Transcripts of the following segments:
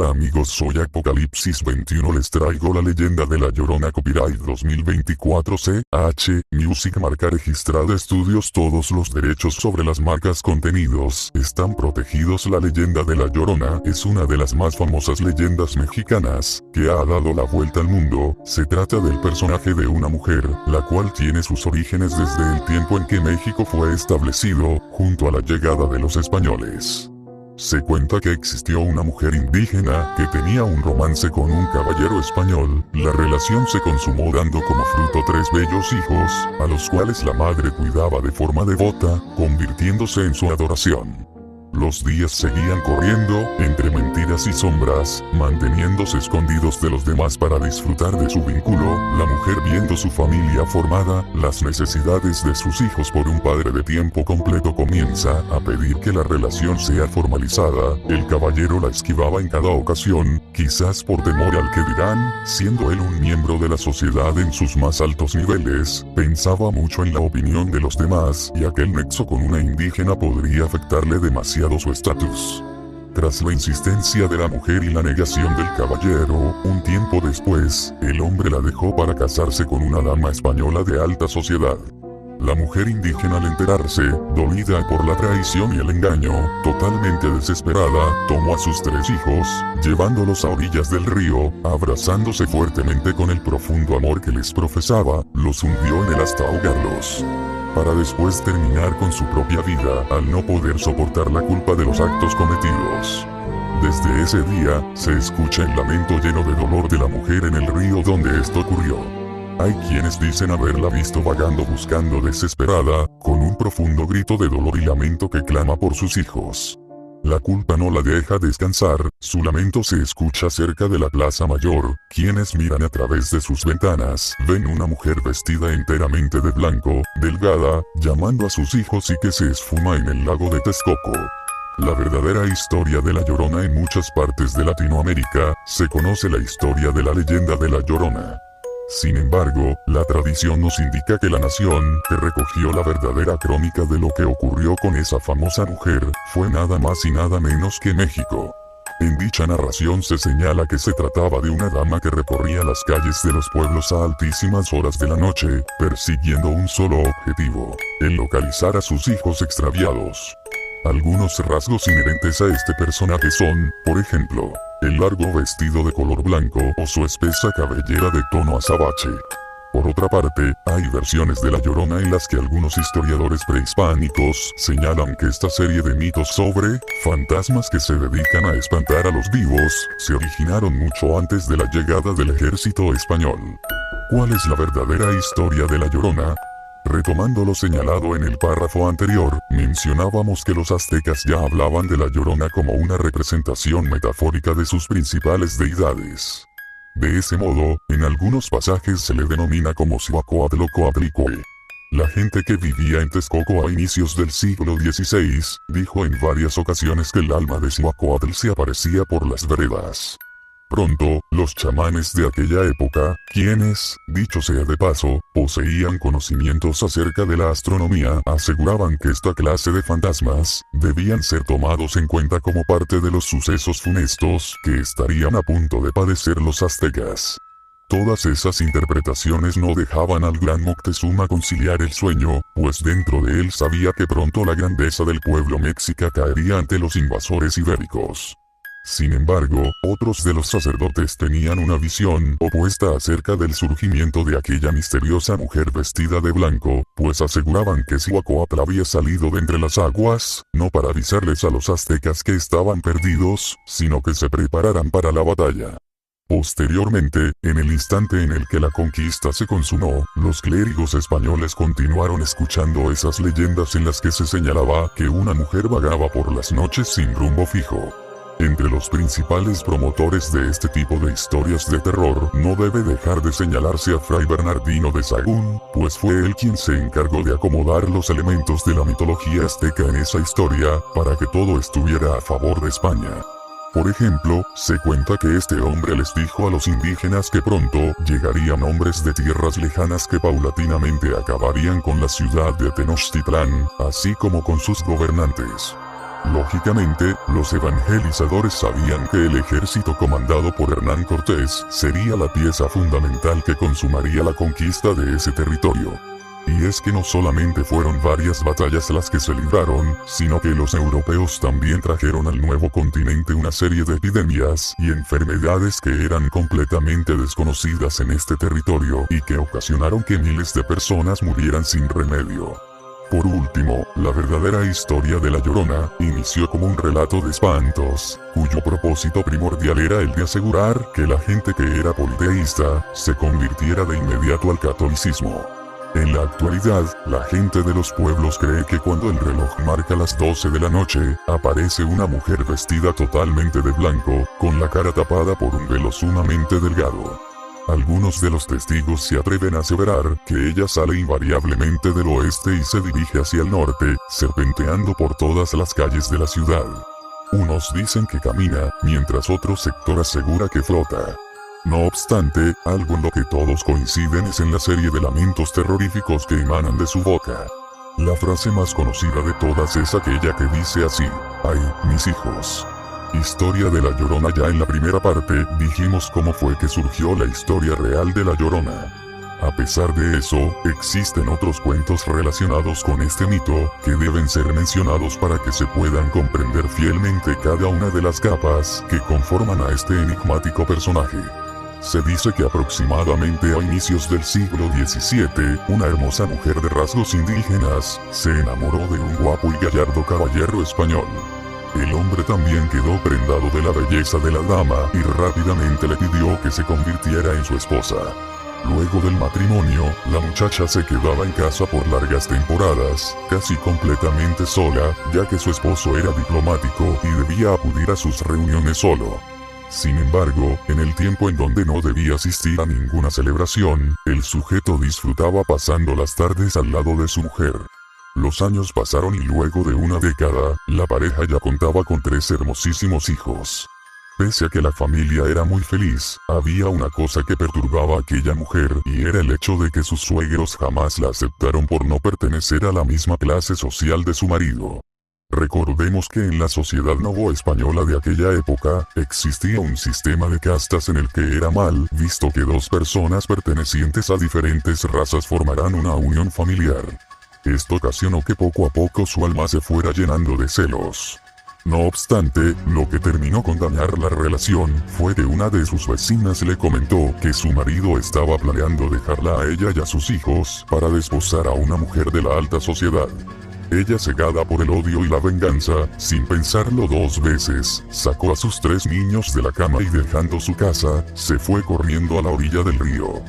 Hola amigos, soy Apocalipsis 21, les traigo la leyenda de La Llorona. Copyright 2024 CH Music, marca registrada. Estudios. Todos los derechos sobre las marcas contenidos están protegidos. La leyenda de La Llorona es una de las más famosas leyendas mexicanas que ha dado la vuelta al mundo. Se trata del personaje de una mujer, la cual tiene sus orígenes desde el tiempo en que México fue establecido, junto a la llegada de los españoles. Se cuenta que existió una mujer indígena que tenía un romance con un caballero español. La relación se consumó dando como fruto 3 bellos hijos, a los cuales la madre cuidaba de forma devota, convirtiéndose en su adoración. Los días seguían corriendo, entre mentiras y sombras, manteniéndose escondidos de los demás para disfrutar de su vínculo. La mujer, viendo su familia formada, las necesidades de sus hijos por un padre de tiempo completo, comienza a pedir que la relación sea formalizada. El caballero la esquivaba en cada ocasión, quizás por temor al que dirán. Siendo él un miembro de la sociedad en sus más altos niveles, pensaba mucho en la opinión de los demás, y aquel nexo con una indígena podría afectarle demasiado su estatus. Tras la insistencia de la mujer y la negación del caballero, un tiempo después, el hombre la dejó para casarse con una dama española de alta sociedad. La mujer indígena, al enterarse, dolida por la traición y el engaño, totalmente desesperada, tomó a sus 3 hijos, llevándolos a orillas del río, abrazándose fuertemente con el profundo amor que les profesaba, los hundió en él hasta ahogarlos, para después terminar con su propia vida al no poder soportar la culpa de los actos cometidos. Desde ese día, se escucha el lamento lleno de dolor de la mujer en el río donde esto ocurrió. Hay quienes dicen haberla visto vagando buscando desesperada, con un profundo grito de dolor y lamento que clama por sus hijos. La culpa no la deja descansar, su lamento se escucha cerca de la Plaza Mayor. Quienes miran a través de sus ventanas, ven una mujer vestida enteramente de blanco, delgada, llamando a sus hijos y que se esfuma en el lago de Texcoco. La verdadera historia de La Llorona. En muchas partes de Latinoamérica, se conoce la historia de la leyenda de La Llorona. Sin embargo, la tradición nos indica que la nación que recogió la verdadera crónica de lo que ocurrió con esa famosa mujer, fue nada más y nada menos que México. En dicha narración se señala que se trataba de una dama que recorría las calles de los pueblos a altísimas horas de la noche, persiguiendo un solo objetivo: el localizar a sus hijos extraviados. Algunos rasgos inherentes a este personaje son, por ejemplo, el largo vestido de color blanco o su espesa cabellera de tono azabache. Por otra parte, hay versiones de La Llorona en las que algunos historiadores prehispánicos señalan que esta serie de mitos sobre fantasmas que se dedican a espantar a los vivos se originaron mucho antes de la llegada del ejército español. ¿Cuál es la verdadera historia de La Llorona? Retomando lo señalado en el párrafo anterior, mencionábamos que los aztecas ya hablaban de La Llorona como una representación metafórica de sus principales deidades. De ese modo, en algunos pasajes se le denomina como Cihuacóatl o Coatlicue. La gente que vivía en Texcoco a inicios del siglo XVI, dijo en varias ocasiones que el alma de Cihuacóatl se aparecía por las veredas. Pronto, los chamanes de aquella época, quienes, dicho sea de paso, poseían conocimientos acerca de la astronomía, aseguraban que esta clase de fantasmas debían ser tomados en cuenta como parte de los sucesos funestos que estarían a punto de padecer los aztecas. Todas esas interpretaciones no dejaban al gran Moctezuma conciliar el sueño, pues dentro de él sabía que pronto la grandeza del pueblo mexica caería ante los invasores ibéricos. Sin embargo, otros de los sacerdotes tenían una visión opuesta acerca del surgimiento de aquella misteriosa mujer vestida de blanco, pues aseguraban que Cihuacóatl había salido de entre las aguas, no para avisarles a los aztecas que estaban perdidos, sino que se prepararan para la batalla. Posteriormente, en el instante en el que la conquista se consumó, los clérigos españoles continuaron escuchando esas leyendas en las que se señalaba que una mujer vagaba por las noches sin rumbo fijo. Entre los principales promotores de este tipo de historias de terror, no debe dejar de señalarse a Fray Bernardino de Sahagún, pues fue él quien se encargó de acomodar los elementos de la mitología azteca en esa historia, para que todo estuviera a favor de España. Por ejemplo, se cuenta que este hombre les dijo a los indígenas que pronto llegarían hombres de tierras lejanas que paulatinamente acabarían con la ciudad de Tenochtitlán, así como con sus gobernantes. Lógicamente, los evangelizadores sabían que el ejército comandado por Hernán Cortés sería la pieza fundamental que consumaría la conquista de ese territorio. Y es que no solamente fueron varias batallas las que se libraron, sino que los europeos también trajeron al nuevo continente una serie de epidemias y enfermedades que eran completamente desconocidas en este territorio y que ocasionaron que miles de personas murieran sin remedio. Por último, la verdadera historia de La Llorona inició como un relato de espantos, cuyo propósito primordial era el de asegurar que la gente que era politeísta se convirtiera de inmediato al catolicismo. En la actualidad, la gente de los pueblos cree que cuando el reloj marca las 12 de la noche, aparece una mujer vestida totalmente de blanco, con la cara tapada por un velo sumamente delgado. Algunos de los testigos se atreven a aseverar que ella sale invariablemente del oeste y se dirige hacia el norte, serpenteando por todas las calles de la ciudad. Unos dicen que camina, mientras otro sector asegura que flota. No obstante, algo en lo que todos coinciden es en la serie de lamentos terroríficos que emanan de su boca. La frase más conocida de todas es aquella que dice así: ¡ay, mis hijos! Historia de La Llorona. Ya en la primera parte, dijimos cómo fue que surgió la historia real de La Llorona. A pesar de eso, existen otros cuentos relacionados con este mito, que deben ser mencionados para que se puedan comprender fielmente cada una de las capas que conforman a este enigmático personaje. Se dice que aproximadamente a inicios del siglo XVII, una hermosa mujer de rasgos indígenas, se enamoró de un guapo y gallardo caballero español. El hombre también quedó prendado de la belleza de la dama y rápidamente le pidió que se convirtiera en su esposa. Luego del matrimonio, la muchacha se quedaba en casa por largas temporadas, casi completamente sola, ya que su esposo era diplomático y debía acudir a sus reuniones solo. Sin embargo, en el tiempo en donde no debía asistir a ninguna celebración, el sujeto disfrutaba pasando las tardes al lado de su mujer. Los años pasaron y luego de una década, la pareja ya contaba con 3 hermosísimos hijos. Pese a que la familia era muy feliz, había una cosa que perturbaba a aquella mujer y era el hecho de que sus suegros jamás la aceptaron por no pertenecer a la misma clase social de su marido. Recordemos que en la sociedad novoespañola de aquella época, existía un sistema de castas en el que era mal visto que 2 personas pertenecientes a diferentes razas formaran una unión familiar. Esto ocasionó que poco a poco su alma se fuera llenando de celos. No obstante, lo que terminó con dañar la relación fue que una de sus vecinas le comentó que su marido estaba planeando dejarla a ella y a sus hijos para desposar a una mujer de la alta sociedad. Ella, cegada por el odio y la venganza, sin pensarlo 2 veces, sacó a sus 3 niños de la cama y dejando su casa, se fue corriendo a la orilla del río.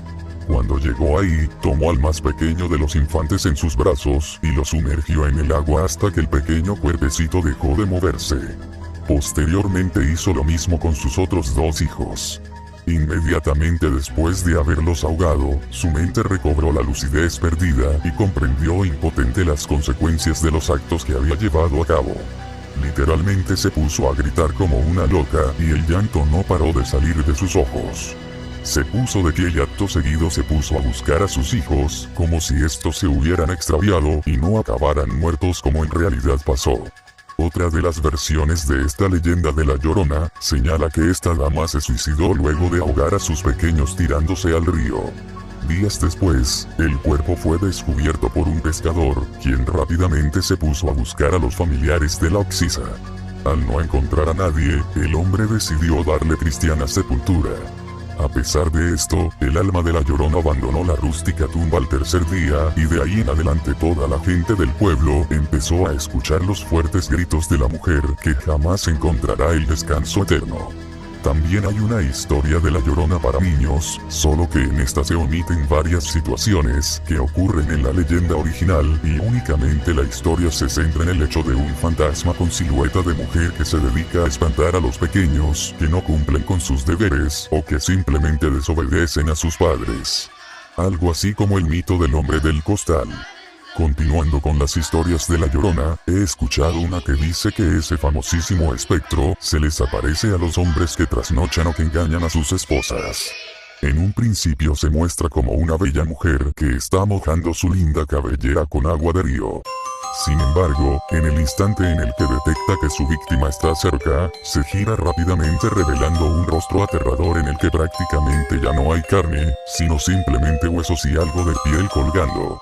Cuando llegó ahí, tomó al más pequeño de los infantes en sus brazos y lo sumergió en el agua hasta que el pequeño cuerpecito dejó de moverse. Posteriormente hizo lo mismo con sus otros 2 hijos. Inmediatamente después de haberlos ahogado, su mente recobró la lucidez perdida y comprendió impotente las consecuencias de los actos que había llevado a cabo. Literalmente se puso a gritar como una loca y el llanto no paró de salir de sus ojos. Se puso de pie y acto seguido se puso a buscar a sus hijos, como si estos se hubieran extraviado y no acabaran muertos como en realidad pasó. Otra de las versiones de esta leyenda de La Llorona, señala que esta dama se suicidó luego de ahogar a sus pequeños tirándose al río. Días después, el cuerpo fue descubierto por un pescador, quien rápidamente se puso a buscar a los familiares de la oxisa. Al no encontrar a nadie, el hombre decidió darle cristiana sepultura. A pesar de esto, el alma de La Llorona abandonó la rústica tumba al tercer día y de ahí en adelante toda la gente del pueblo empezó a escuchar los fuertes gritos de la mujer que jamás encontrará el descanso eterno. También hay una historia de La Llorona para niños, solo que en esta se omiten varias situaciones que ocurren en la leyenda original y únicamente la historia se centra en el hecho de un fantasma con silueta de mujer que se dedica a espantar a los pequeños que no cumplen con sus deberes o que simplemente desobedecen a sus padres. Algo así como el mito del hombre del costal. Continuando con las historias de La Llorona, he escuchado una que dice que ese famosísimo espectro se les aparece a los hombres que trasnochan o que engañan a sus esposas. En un principio se muestra como una bella mujer que está mojando su linda cabellera con agua de río. Sin embargo, en el instante en el que detecta que su víctima está cerca, se gira rápidamente revelando un rostro aterrador en el que prácticamente ya no hay carne, sino simplemente huesos y algo de piel colgando.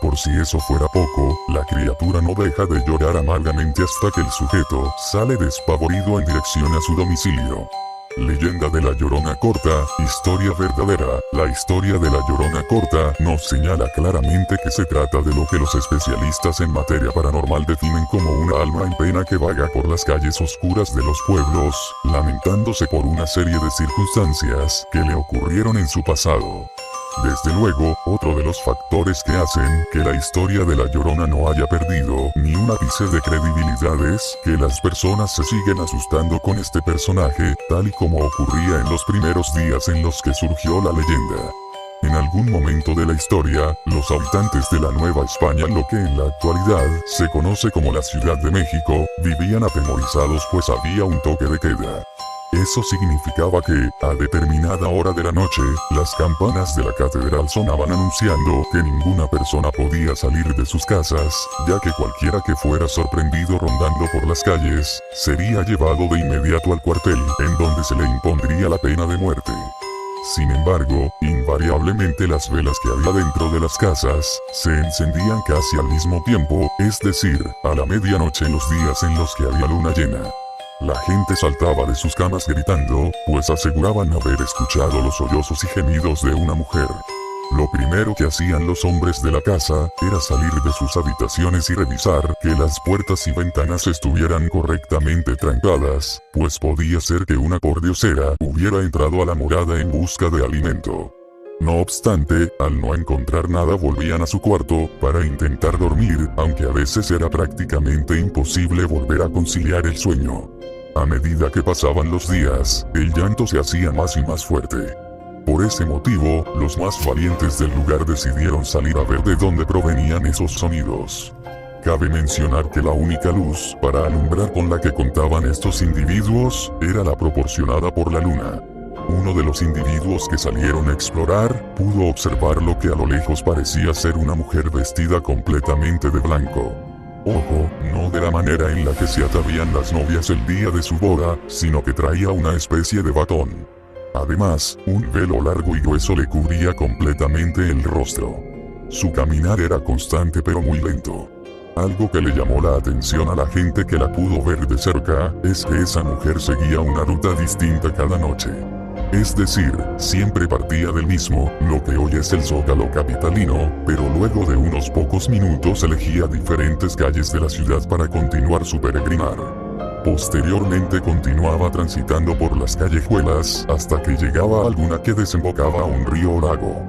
Por si eso fuera poco, la criatura no deja de llorar amargamente hasta que el sujeto sale despavorido en dirección a su domicilio. Leyenda de la Llorona Corta, historia verdadera. La historia de la Llorona Corta nos señala claramente que se trata de lo que los especialistas en materia paranormal definen como una alma en pena que vaga por las calles oscuras de los pueblos, lamentándose por una serie de circunstancias que le ocurrieron en su pasado. Desde luego, otro de los factores que hacen que la historia de la Llorona no haya perdido ni un ápice de credibilidad es que las personas se siguen asustando con este personaje, tal y como ocurría en los primeros días en los que surgió la leyenda. En algún momento de la historia, los habitantes de la Nueva España, lo que en la actualidad se conoce como la Ciudad de México, vivían atemorizados pues había un toque de queda. Eso significaba que, a determinada hora de la noche, las campanas de la catedral sonaban anunciando que ninguna persona podía salir de sus casas, ya que cualquiera que fuera sorprendido rondando por las calles, sería llevado de inmediato al cuartel, en donde se le impondría la pena de muerte. Sin embargo, invariablemente las velas que había dentro de las casas, se encendían casi al mismo tiempo, es decir, a la medianoche en los días en los que había luna llena. La gente saltaba de sus camas gritando, pues aseguraban haber escuchado los sollozos y gemidos de una mujer. Lo primero que hacían los hombres de la casa, era salir de sus habitaciones y revisar que las puertas y ventanas estuvieran correctamente trancadas, pues podía ser que una pordiosera hubiera entrado a la morada en busca de alimento. No obstante, al no encontrar nada volvían a su cuarto para intentar dormir, aunque a veces era prácticamente imposible volver a conciliar el sueño. A medida que pasaban los días, el llanto se hacía más y más fuerte. Por ese motivo, los más valientes del lugar decidieron salir a ver de dónde provenían esos sonidos. Cabe mencionar que la única luz para alumbrar con la que contaban estos individuos era la proporcionada por la luna. Uno de los individuos que salieron a explorar pudo observar lo que a lo lejos parecía ser una mujer vestida completamente de blanco. Ojo, no de la manera en la que se atavían las novias el día de su boda, sino que traía una especie de batón. Además, un velo largo y grueso le cubría completamente el rostro. Su caminar era constante pero muy lento. Algo que le llamó la atención a la gente que la pudo ver de cerca, es que esa mujer seguía una ruta distinta cada noche. Es decir, siempre partía del mismo, lo que hoy es el Zócalo capitalino, pero luego de unos pocos minutos elegía diferentes calles de la ciudad para continuar su peregrinar. Posteriormente continuaba transitando por las callejuelas hasta que llegaba a alguna que desembocaba a un río o lago.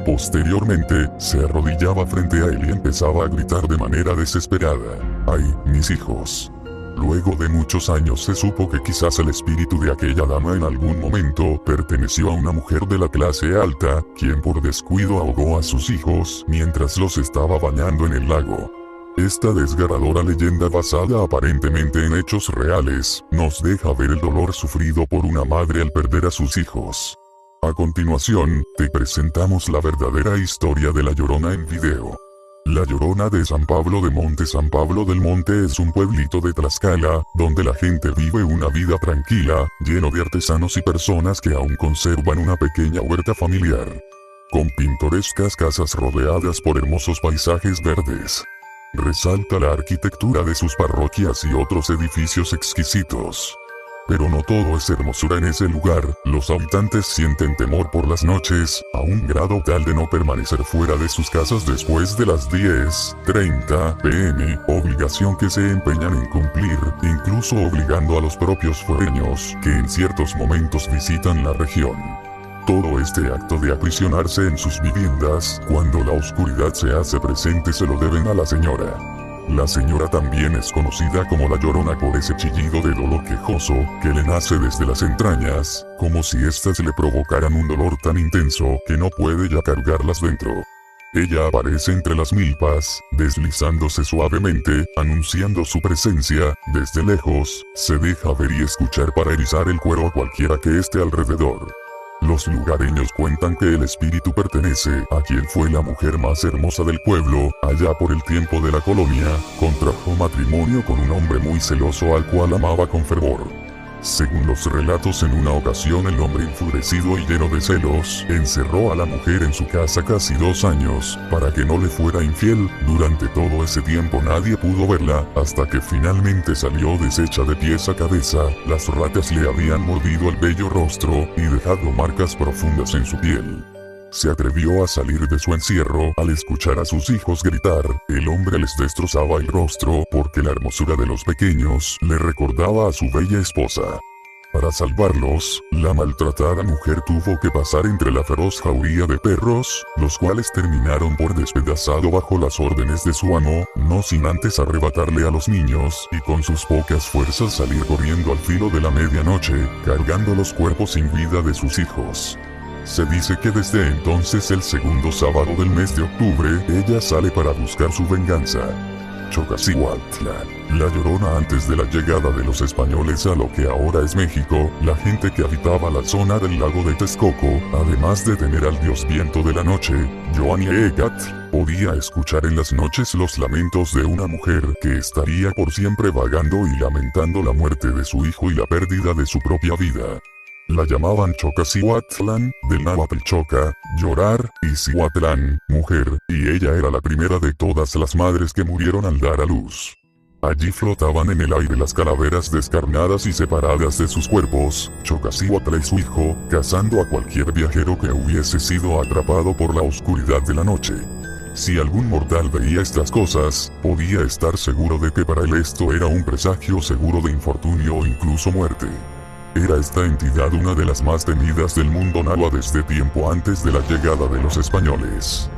Posteriormente, se arrodillaba frente a él y empezaba a gritar de manera desesperada: ¡ay, mis hijos! Luego de muchos años se supo que quizás el espíritu de aquella dama en algún momento perteneció a una mujer de la clase alta, quien por descuido ahogó a sus hijos mientras los estaba bañando en el lago. Esta desgarradora leyenda, basada aparentemente en hechos reales, nos deja ver el dolor sufrido por una madre al perder a sus hijos. A continuación, te presentamos la verdadera historia de La Llorona en video. La Llorona de San Pablo de Monte. San Pablo del Monte es un pueblito de Tlaxcala, donde la gente vive una vida tranquila, lleno de artesanos y personas que aún conservan una pequeña huerta familiar, con pintorescas casas rodeadas por hermosos paisajes verdes. Resalta la arquitectura de sus parroquias y otros edificios exquisitos. Pero no todo es hermosura en ese lugar, los habitantes sienten temor por las noches, a un grado tal de no permanecer fuera de sus casas después de las 10:30 p.m., obligación que se empeñan en cumplir, incluso obligando a los propios foráneos, que en ciertos momentos visitan la región. Todo este acto de aprisionarse en sus viviendas, cuando la oscuridad se hace presente, se lo deben a la señora. La señora también es conocida como la Llorona por ese chillido de dolor quejoso, que le nace desde las entrañas, como si éstas le provocaran un dolor tan intenso que no puede ya cargarlas dentro. Ella aparece entre las milpas, deslizándose suavemente, anunciando su presencia. Desde lejos, se deja ver y escuchar para erizar el cuero a cualquiera que esté alrededor. Lo Los lugareños cuentan que el espíritu pertenece a quien fue la mujer más hermosa del pueblo. Allá por el tiempo de la colonia, contrajo matrimonio con un hombre muy celoso al cual amaba con fervor. Según los relatos, en una ocasión el hombre, enfurecido y lleno de celos, encerró a la mujer en su casa casi 2 años, para que no le fuera infiel. Durante todo ese tiempo nadie pudo verla, hasta que finalmente salió deshecha de pies a cabeza. Las ratas le habían mordido el bello rostro y dejado marcas profundas en su piel. Se atrevió a salir de su encierro. Al escuchar a sus hijos gritar, el hombre les destrozaba el rostro porque la hermosura de los pequeños le recordaba a su bella esposa. Para salvarlos, la maltratada mujer tuvo que pasar entre la feroz jauría de perros, los cuales terminaron por despedazado bajo las órdenes de su amo, no sin antes arrebatarle a los niños y con sus pocas fuerzas salir corriendo al filo de la medianoche, cargando los cuerpos sin vida de sus hijos. Se dice que desde entonces, el segundo sábado del mes de octubre, ella sale para buscar su venganza. Choqazihuatlán. La Llorona. Antes de la llegada de los españoles a lo que ahora es México, la gente que habitaba la zona del lago de Texcoco, además de tener al dios viento de la noche, Yoaniecatl, podía escuchar en las noches los lamentos de una mujer que estaría por siempre vagando y lamentando la muerte de su hijo y la pérdida de su propia vida. La llamaban Choqazihuatlán, del náhuatl choca, llorar, y Zihuatlán, mujer, y ella era la primera de todas las madres que murieron al dar a luz. Allí flotaban en el aire las calaveras descarnadas y separadas de sus cuerpos, Choqazihuatl y su hijo, cazando a cualquier viajero que hubiese sido atrapado por la oscuridad de la noche. Si algún mortal veía estas cosas, podía estar seguro de que para él esto era un presagio seguro de infortunio o incluso muerte. Era esta entidad una de las más temidas del mundo náhuatl desde tiempo antes de la llegada de los españoles.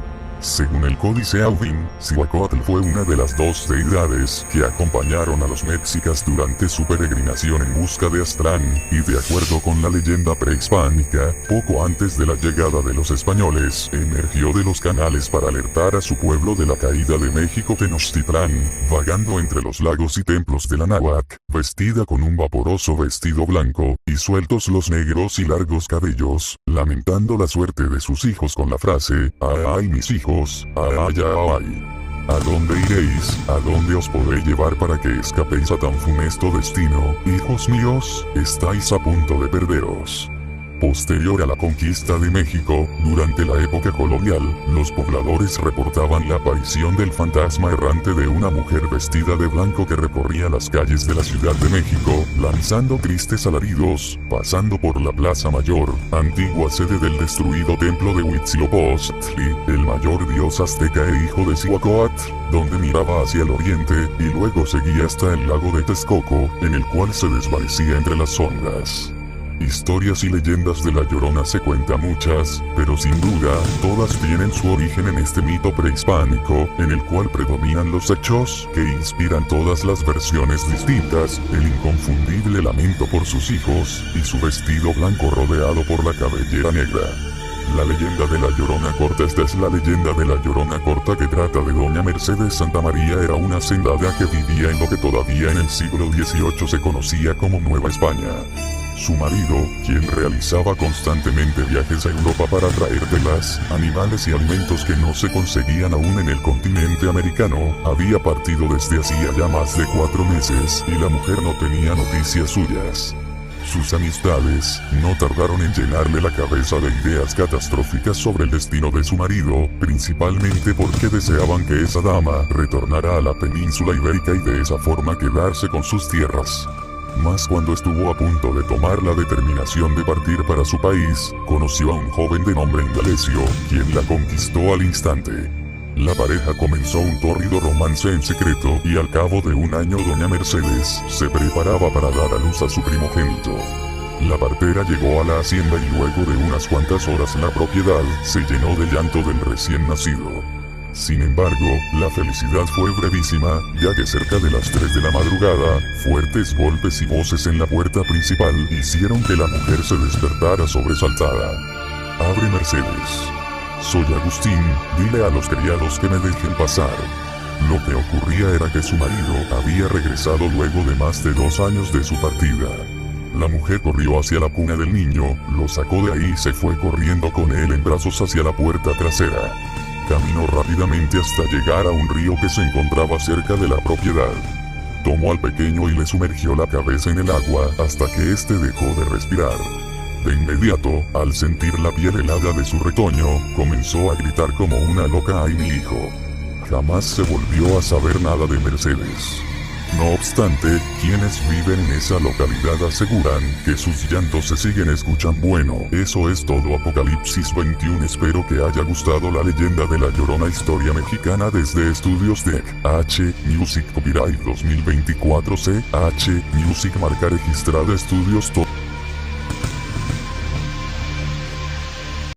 Según el Códice Aubin, Zihuacóatl fue una de las 2 deidades que acompañaron a los mexicas durante su peregrinación en busca de Aztlán, y de acuerdo con la leyenda prehispánica, poco antes de la llegada de los españoles, emergió de los canales para alertar a su pueblo de la caída de México Tenochtitlán, vagando entre los lagos y templos de la náhuatl, vestida con un vaporoso vestido blanco, y sueltos los negros y largos cabellos, lamentando la suerte de sus hijos con la frase, "Ay mis hijos, ay ay. ¿A dónde iréis? ¿A dónde os podré llevar para que escapéis a tan funesto destino? Hijos míos, estáis a punto de perderos". Posterior a la conquista de México, durante la época colonial, los pobladores reportaban la aparición del fantasma errante de una mujer vestida de blanco que recorría las calles de la Ciudad de México, lanzando tristes alaridos, pasando por la Plaza Mayor, antigua sede del destruido templo de Huitzilopochtli, el mayor dios azteca e hijo de Zihuacóatl, donde miraba hacia el oriente, y luego seguía hasta el lago de Texcoco, en el cual se desvanecía entre las ondas. Historias y leyendas de la Llorona se cuentan muchas, pero sin duda, todas tienen su origen en este mito prehispánico, en el cual predominan los hechos que inspiran todas las versiones distintas, el inconfundible lamento por sus hijos, y su vestido blanco rodeado por la cabellera negra. La leyenda de la Llorona Corta. Esta es la leyenda de la Llorona Corta, que trata de doña Mercedes Santa María. Era una hacendada que vivía en lo que todavía en el siglo XVIII se conocía como Nueva España. Su marido, quien realizaba constantemente viajes a Europa para traer telas, animales y alimentos que no se conseguían aún en el continente americano, había partido desde hacía ya más de 4 meses, y la mujer no tenía noticias suyas. Sus amistades no tardaron en llenarle la cabeza de ideas catastróficas sobre el destino de su marido, principalmente porque deseaban que esa dama retornara a la península ibérica y de esa forma quedarse con sus tierras. Mas cuando estuvo a punto de tomar la determinación de partir para su país, conoció a un joven de nombre Indalecio, quien la conquistó al instante. La pareja comenzó un tórrido romance en secreto, y al cabo de 1 año doña Mercedes se preparaba para dar a luz a su primogénito. La partera llegó a la hacienda y luego de unas cuantas horas la propiedad se llenó de llanto del recién nacido. Sin embargo, la felicidad fue brevísima, ya que cerca de las 3 de la madrugada, fuertes golpes y voces en la puerta principal hicieron que la mujer se despertara sobresaltada. «Abre, Mercedes. Soy Agustín, dile a los criados que me dejen pasar». Lo que ocurría era que su marido había regresado luego de más de 2 años de su partida. La mujer corrió hacia la cuna del niño, lo sacó de ahí y se fue corriendo con él en brazos hacia la puerta trasera. Caminó rápidamente hasta llegar a un río que se encontraba cerca de la propiedad. Tomó al pequeño y le sumergió la cabeza en el agua hasta que éste dejó de respirar. De inmediato, al sentir la piel helada de su retoño, comenzó a gritar como una loca: ¡ay, mi hijo! Jamás se volvió a saber nada de Mercedes. No obstante, quienes viven en esa localidad aseguran que sus llantos se siguen escuchando. Bueno, eso es todo. Apocalipsis 21. Espero que haya gustado la leyenda de la Llorona, historia mexicana desde estudios de H Music, copyright 2024 CH Music, marca registrada estudios